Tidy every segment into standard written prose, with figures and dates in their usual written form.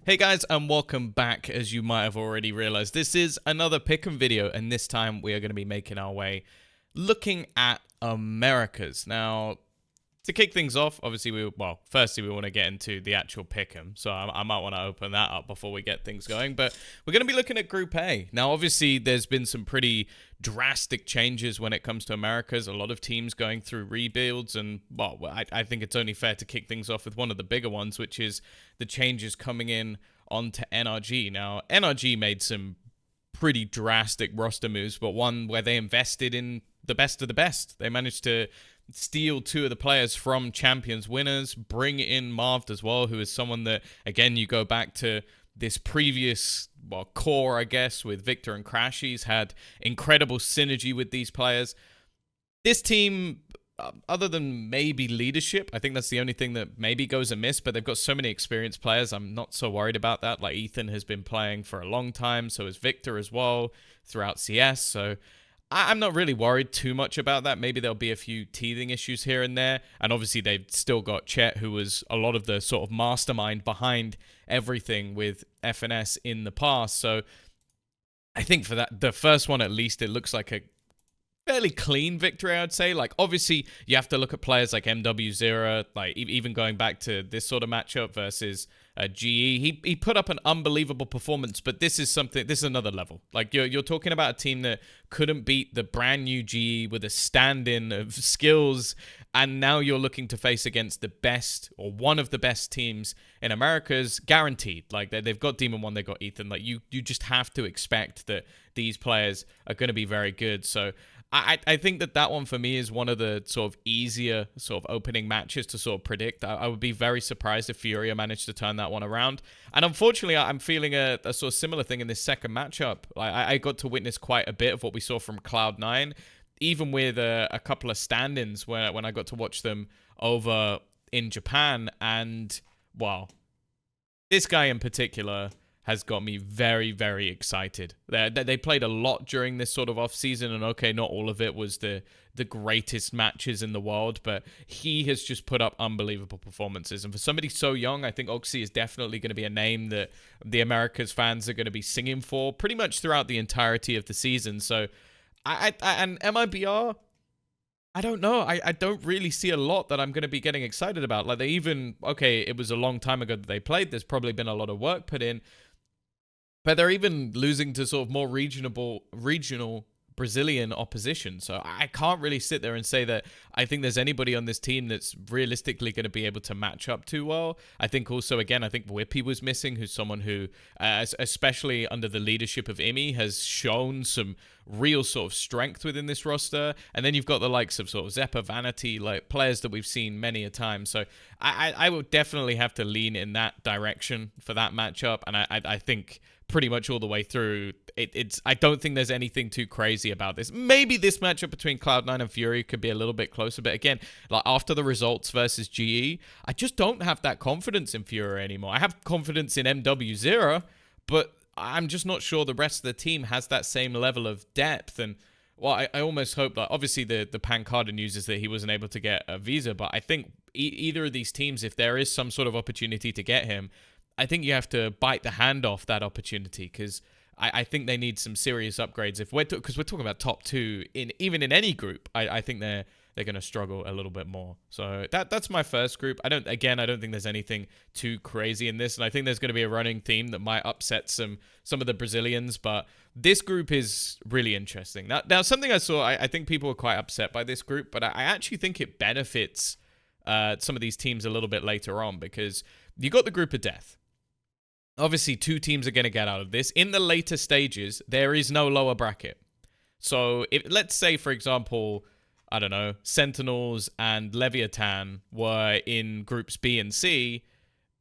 Hey guys, and welcome back. As you might have already realized, this is another pick'em video, and this time we are going to be making our way looking at Americas. Now, to kick things off, obviously, firstly we want to get into the actual pick'em, so I might want to open that up before we get things going. But we're going to be looking at Group A. Now, obviously, there's been some pretty drastic changes when it comes to Americas. A lot of teams going through rebuilds, and well, I think it's only fair to kick things off with one of the bigger ones, which is the changes coming in onto NRG. Now, NRG made some pretty drastic roster moves, but one where they invested in the best of the best. They managed to steal two of the players from Champions winners, bring in Marved as well, who is someone that, again, you go back to this previous core, I guess, with Victor and Crash. He's had incredible synergy with these players. This team, other than maybe leadership, I think that's the only thing that maybe goes amiss, but they've got so many experienced players. I'm not so worried about that. Like, Ethan has been playing for a long time, so has Victor as well throughout CS, so I'm not really worried too much about that. Maybe there'll be a few teething issues here and there. And obviously they've still got Chet, who was a lot of the sort of mastermind behind everything with FNS in the past. So I think for that, the first one at least, it looks like a fairly clean victory, I'd say. Like, obviously, you have to look at players like MW0, like even going back to this sort of matchup versus GE. He put up an unbelievable performance, but this is another level. Like, you're talking about a team that couldn't beat the brand new GE with a stand-in of skills, and now you're looking to face against the best, or one of the best teams in Americas, guaranteed. Like, they've got Demon 1, they've got Ethan. Like, you just have to expect that these players are going to be very good. So I think that one for me is one of the sort of easier sort of opening matches to sort of predict. I would be very surprised if Furia managed to turn that one around. And unfortunately, I'm feeling a sort of similar thing in this second matchup. I got to witness quite a bit of what we saw from Cloud9, even with a couple of stand-ins when I got to watch them over in Japan. And, well, this guy in particular has got me very, very excited. They played a lot during this sort of off-season, and okay, not all of it was the greatest matches in the world, but he has just put up unbelievable performances. And for somebody so young, I think Oxy is definitely going to be a name that the Americas fans are going to be singing for pretty much throughout the entirety of the season. So, and MIBR, I don't know. I don't really see a lot that I'm going to be getting excited about. Like, it was a long time ago that they played. There's probably been a lot of work put in. But they're even losing to sort of more regional Brazilian opposition. So I can't really sit there and say that I think there's anybody on this team that's realistically going to be able to match up too well. I think also, again, I think Whippy was missing, who's someone who, especially under the leadership of Imi, has shown some real sort of strength within this roster. And then you've got the likes of sort of Zeppa, Vanity, like players that we've seen many a time. So I would definitely have to lean in that direction for that matchup. And I think pretty much all the way through, I don't think there's anything too crazy about this. Maybe this matchup between Cloud9 and Fury could be a little bit closer, but again, like after the results versus GE, I just don't have that confidence in Fury anymore. I have confidence in MW0, but I'm just not sure the rest of the team has that same level of depth. And well, I almost hope that, obviously the Pancada news is that he wasn't able to get a visa, but I think either of these teams, if there is some sort of opportunity to get him, I think you have to bite the hand off that opportunity, because I think they need some serious upgrades. Because we're talking about top two even in any group, I think they're going to struggle a little bit more. So that's my first group. I don't think there's anything too crazy in this, and I think there's going to be a running theme that might upset some of the Brazilians. But this group is really interesting. Now something I saw, I think people were quite upset by this group, but I actually think it benefits some of these teams a little bit later on, because you got the group of death. Obviously, two teams are going to get out of this. In the later stages, there is no lower bracket. So, let's say, for example, I don't know, Sentinels and Leviatan were in groups B and C,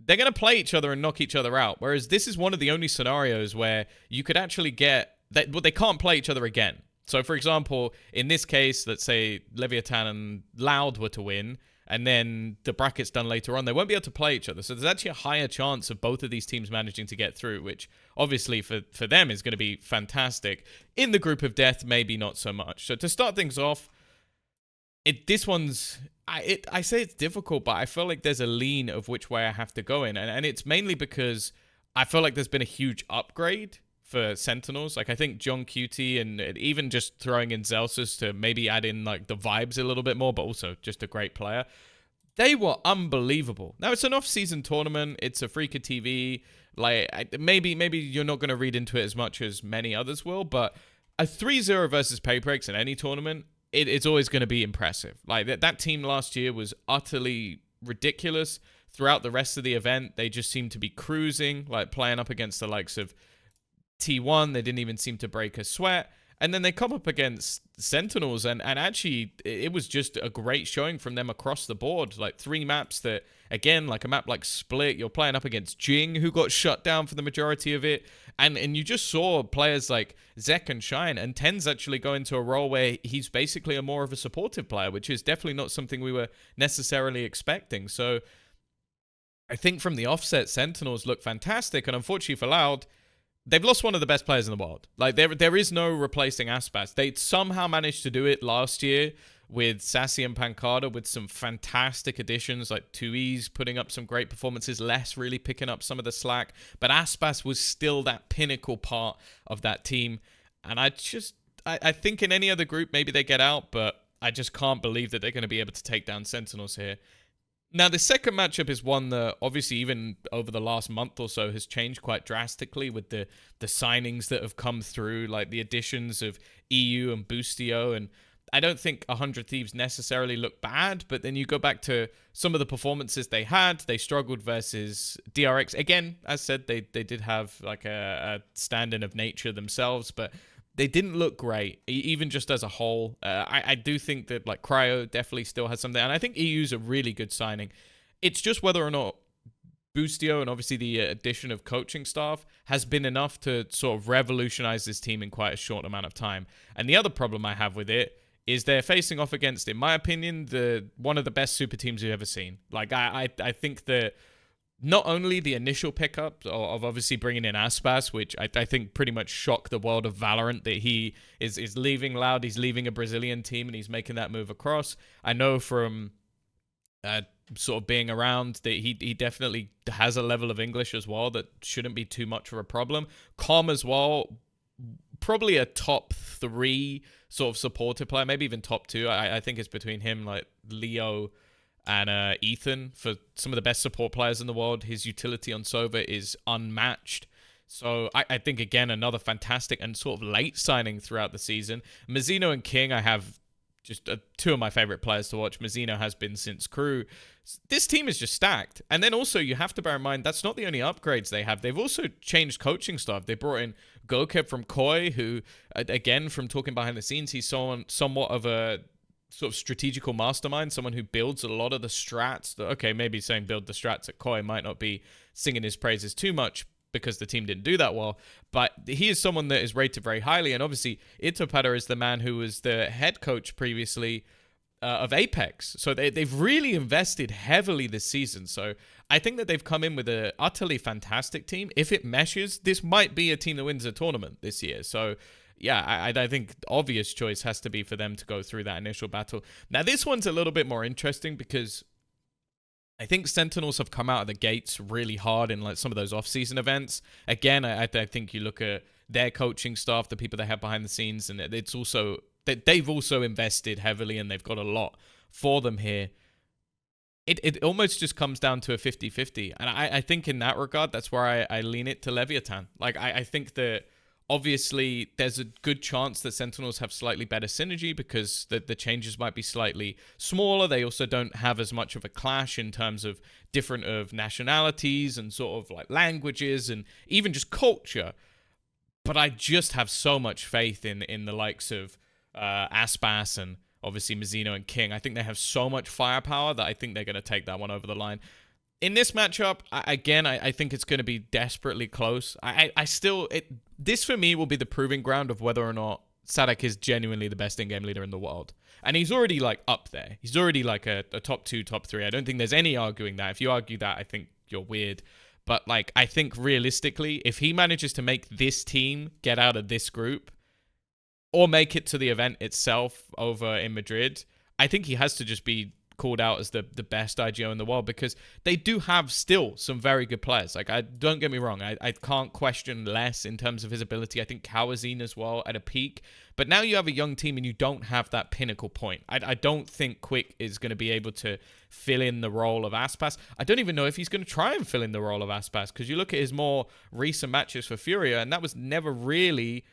they're going to play each other and knock each other out. Whereas this is one of the only scenarios where you could actually get that, well, they can't play each other again. So, for example, in this case, let's say Leviatan and Loud were to win, and then the bracket's done later on, they won't be able to play each other. So there's actually a higher chance of both of these teams managing to get through, which obviously for them is going to be fantastic. In the group of death, maybe not so much. So to start things off, this one's I say it's difficult, but I feel like there's a lean of which way I have to go in. And it's mainly because I feel like there's been a huge upgrade for Sentinels. Like, I think John Cutie and even just throwing in Zelsus to maybe add in like the vibes a little bit more, but also just a great player. They were unbelievable. Now, it's an off-season tournament. It's a Freaker TV. Like, maybe you're not going to read into it as much as many others will, but a 3-0 versus Paybreaks in any tournament, it's always going to be impressive. Like, that team last year was utterly ridiculous. Throughout the rest of the event, they just seemed to be cruising, like playing up against the likes of T1. They didn't even seem to break a sweat. And then they come up against Sentinels, and actually, it was just a great showing from them across the board. Like, 3 maps that, again, like a map like Split, you're playing up against Jing, who got shut down for the majority of it. And you just saw players like Zek and Shine, and Ten's actually go into a role where he's basically a more of a supportive player, which is definitely not something we were necessarily expecting. So I think from the offset, Sentinels look fantastic, and unfortunately for Loud, they've lost one of the best players in the world. Like, there is no replacing Aspas. They somehow managed to do it last year with Sassy and Pancada with some fantastic additions, like Tombizz putting up some great performances, Les really picking up some of the slack. But Aspas was still that pinnacle part of that team. And I think in any other group, maybe they get out, but I just can't believe that they're going to be able to take down Sentinels here. Now, the second matchup is one that obviously even over the last month or so has changed quite drastically with the signings that have come through, like the additions of EU and Boostio. And I don't think 100 Thieves necessarily look bad, but then you go back to some of the performances they had. They struggled versus DRX. Again, as said, they did have like a stand-in of nature themselves, but they didn't look great, even just as a whole. I do think that like Cryo definitely still has something, and I think EU's a really good signing. It's just whether or not Boostio and obviously the addition of coaching staff has been enough to sort of revolutionize this team in quite a short amount of time. And the other problem I have with it is they're facing off against, in my opinion, one of the best super teams you've ever seen. Like, I think that not only the initial pickup of obviously bringing in Aspas, which I think pretty much shocked the world of Valorant, that he is leaving Loud, he's leaving a Brazilian team, and he's making that move across. I know from sort of being around that he definitely has a level of English as well that shouldn't be too much of a problem. Com as well, probably a top 3 sort of supporter player, maybe even top 2. I think it's between him, like Leo and Ethan, for some of the best support players in the world. His utility on Sova is unmatched. So I think, again, another fantastic and sort of late signing throughout the season. Mazzino and King, I have just 2 of my favorite players to watch. Mazzino has been since Crew. This team is just stacked. And then also you have to bear in mind, that's not the only upgrades they have. They've also changed coaching staff. They brought in Gokeb from Koi, who, again, from talking behind the scenes, he's somewhat of a sort of strategical mastermind, someone who builds a lot of the strats. Okay, maybe saying build the strats at Koi might not be singing his praises too much because the team didn't do that well, but he is someone that is rated very highly. And obviously Itopada is the man who was the head coach previously of Apex. So they've really invested heavily this season. So I think that they've come in with an utterly fantastic team. If it meshes, this might be a team that wins a tournament this year. So yeah, I think the obvious choice has to be for them to go through that initial battle. Now, this one's a little bit more interesting because I think Sentinels have come out of the gates really hard in like some of those off-season events. Again, I think you look at their coaching staff, the people they have behind the scenes, and it's also that they've also invested heavily and they've got a lot for them here. It almost just comes down to a 50-50. And I think in that regard, that's where I lean it to Leviatan. Like, I think that obviously, there's a good chance that Sentinels have slightly better synergy because the changes might be slightly smaller. They also don't have as much of a clash in terms of different of nationalities and sort of like languages and even just culture. But I just have so much faith in the likes of Aspas and obviously Mazzino and King. I think they have so much firepower that I think they're going to take that one over the line. In this matchup, again, I think it's going to be desperately close. This for me will be the proving ground of whether or not Sadak is genuinely the best in-game leader in the world. And he's already like up there. He's already like a top 2, top 3. I don't think there's any arguing that. If you argue that, I think you're weird. But like, I think realistically, if he manages to make this team get out of this group or make it to the event itself over in Madrid, I think he has to just be called out as the best IGO in the world, because they do have still some very good players. Like, don't get me wrong, I can't question Les in terms of his ability. I think Kawazine as well at a peak. But now you have a young team and you don't have that pinnacle point. I don't think Quick is going to be able to fill in the role of Aspas. I don't even know if he's going to try and fill in the role of Aspas, because you look at his more recent matches for Furia, and that was never really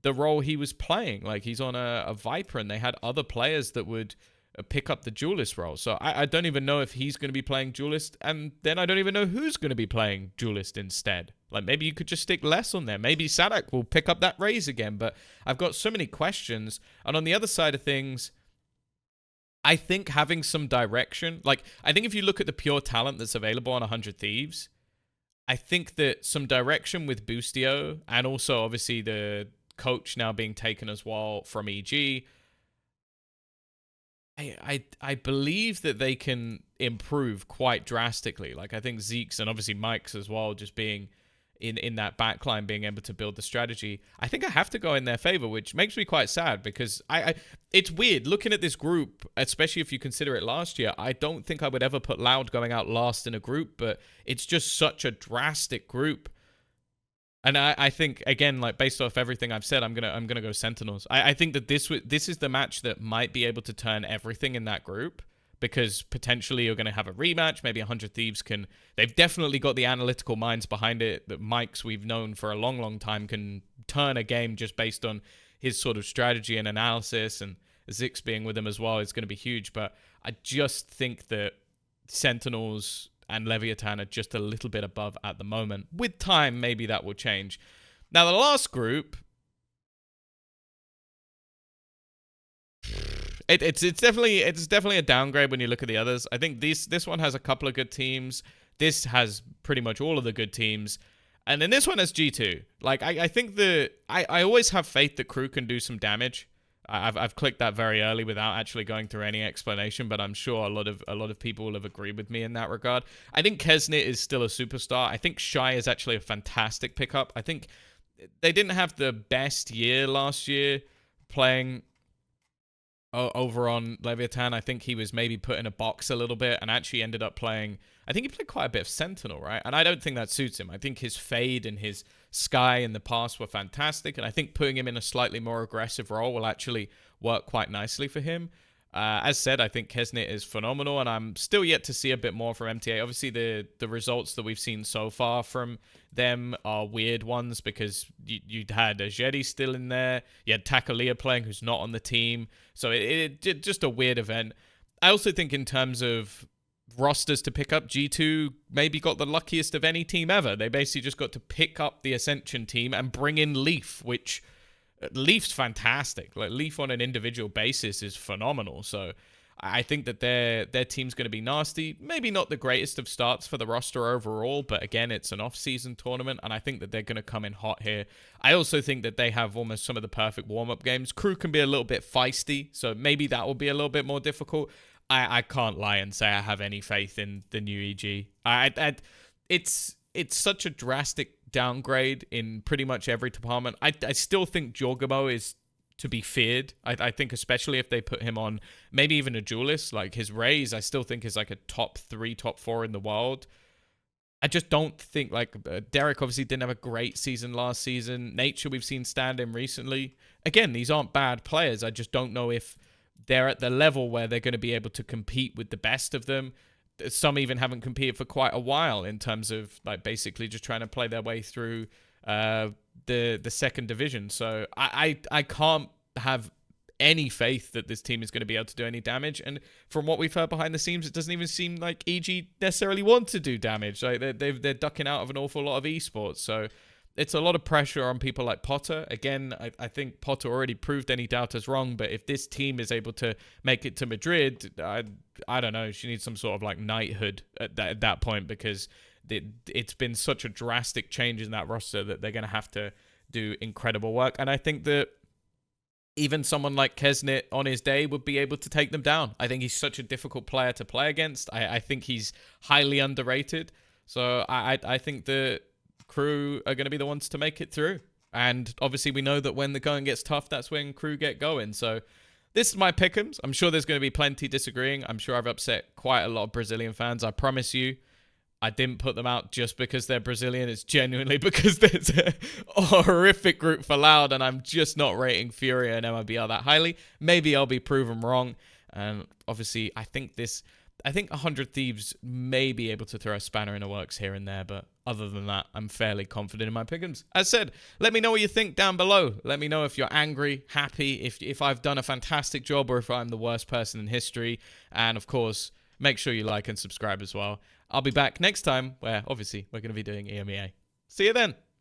the role he was playing. Like, he's on a Viper, and they had other players that would pick up the duelist role. So I don't even know if he's going to be playing duelist, and then I don't even know who's going to be playing duelist instead. Like, maybe you could just stick Les on there. Maybe Sadak will pick up that Raze again, but I've got so many questions. And on the other side of things, I think having some direction, like, I think if you look at the pure talent that's available on 100 Thieves, I think that some direction with Boostio, and also obviously the coach now being taken as well from EG, I believe that they can improve quite drastically. Like, I think Zeke's and obviously Mike's as well, just being in that backline, being able to build the strategy, I think I have to go in their favor, which makes me quite sad, because it's weird looking at this group, especially if you consider it last year. I don't think I would ever put Loud going out last in a group, but it's just such a drastic group. And I think, again, like, based off everything I've said, I'm gonna go Sentinels. I think that this is the match that might be able to turn everything in that group, because potentially you're gonna have a rematch. Maybe 100 Thieves can. They've definitely got the analytical minds behind it. That Mike's, we've known for a long time, can turn a game just based on his sort of strategy and analysis. And Zix being with him as well is going to be huge. But I just think that Sentinels and Leviatan are just a little bit above at the moment. With time, maybe that will change. Now, the last group, it's definitely a downgrade when you look at the others. I think this one has a couple of good teams. This has pretty much all of the good teams. And then this one has G2. Like, I think I always have faith that Crew can do some damage. I've clicked that very early without actually going through any explanation, but I'm sure a lot of people will have agreed with me in that regard. I think Kesnit is still a superstar. I think Shy is actually a fantastic pickup. I think they didn't have the best year last year playing over on Leviatan. I think he was maybe put in a box a little bit and actually ended up playing, I think he played quite a bit of Sentinel, right? And I don't think that suits him. I think his Fade and his Sky in the past were fantastic, and I think putting him in a slightly more aggressive role will actually work quite nicely for him. As said, I think Kesnit is phenomenal, and I'm still yet to see a bit more from MTA. Obviously, the results that we've seen so far from them are weird ones, because you'd had Ajedi still in there. You had Takalia playing, who's not on the team. So it just a weird event. I also think in terms of rosters to pick up, G2 maybe got the luckiest of any team ever. They basically just got to pick up the Ascension team and bring in Leaf, which Leaf's fantastic. Like, Leaf on an individual basis is phenomenal. So I think that their team's going to be nasty. Maybe not the greatest of starts for the roster overall, but again, it's an off-season tournament, and I think that they're going to come in hot here. I also think that they have almost some of the perfect warm-up games. Crew can be a little bit feisty, so maybe that will be a little bit more difficult. I can't lie and say I have any faith in the new EG. It's such a drastic downgrade in pretty much every department. I still think Jorgamo is to be feared. I think especially if they put him on maybe even a duelist. Like, his Raze, I still think is like a top 3, top 4 in the world. I just don't think, like, Derek obviously didn't have a great season last season. Nature, we've seen stand in recently. Again, these aren't bad players. I just don't know if they're at the level where they're going to be able to compete with the best of them. Some even haven't competed for quite a while in terms of, like, basically just trying to play their way through the second division. So I can't have any faith that this team is going to be able to do any damage. And from what we've heard behind the scenes, it doesn't even seem like EG necessarily want to do damage. Like, they're ducking out of an awful lot of esports. So it's a lot of pressure on people like Potter. Again, I think Potter already proved any doubters wrong, but if this team is able to make it to Madrid, I don't know, she needs some sort of, like, knighthood at that point, because it's been such a drastic change in that roster that they're going to have to do incredible work. And I think that even someone like Kesnit on his day would be able to take them down. I think he's such a difficult player to play against. I think he's highly underrated. So I think that Crew are going to be the ones to make it through. And obviously we know that when the going gets tough, that's when Crew get going. So This is my pick'ems. I'm sure there's going to be plenty disagreeing. I'm sure I've upset quite a lot of Brazilian fans. I promise you, I didn't put them out just because they're Brazilian. It's genuinely because there's a horrific group for Loud, and I'm just not rating Furia and MIBR that highly. Maybe I'll be proven wrong. And obviously, I think 100 Thieves may be able to throw a spanner in the works here and there, but other than that, I'm fairly confident in my pick'ems. As said, let me know what you think down below. Let me know if you're angry, happy, if I've done a fantastic job, or if I'm the worst person in history. And of course, make sure you like and subscribe as well. I'll be back next time where obviously we're going to be doing EMEA. See you then.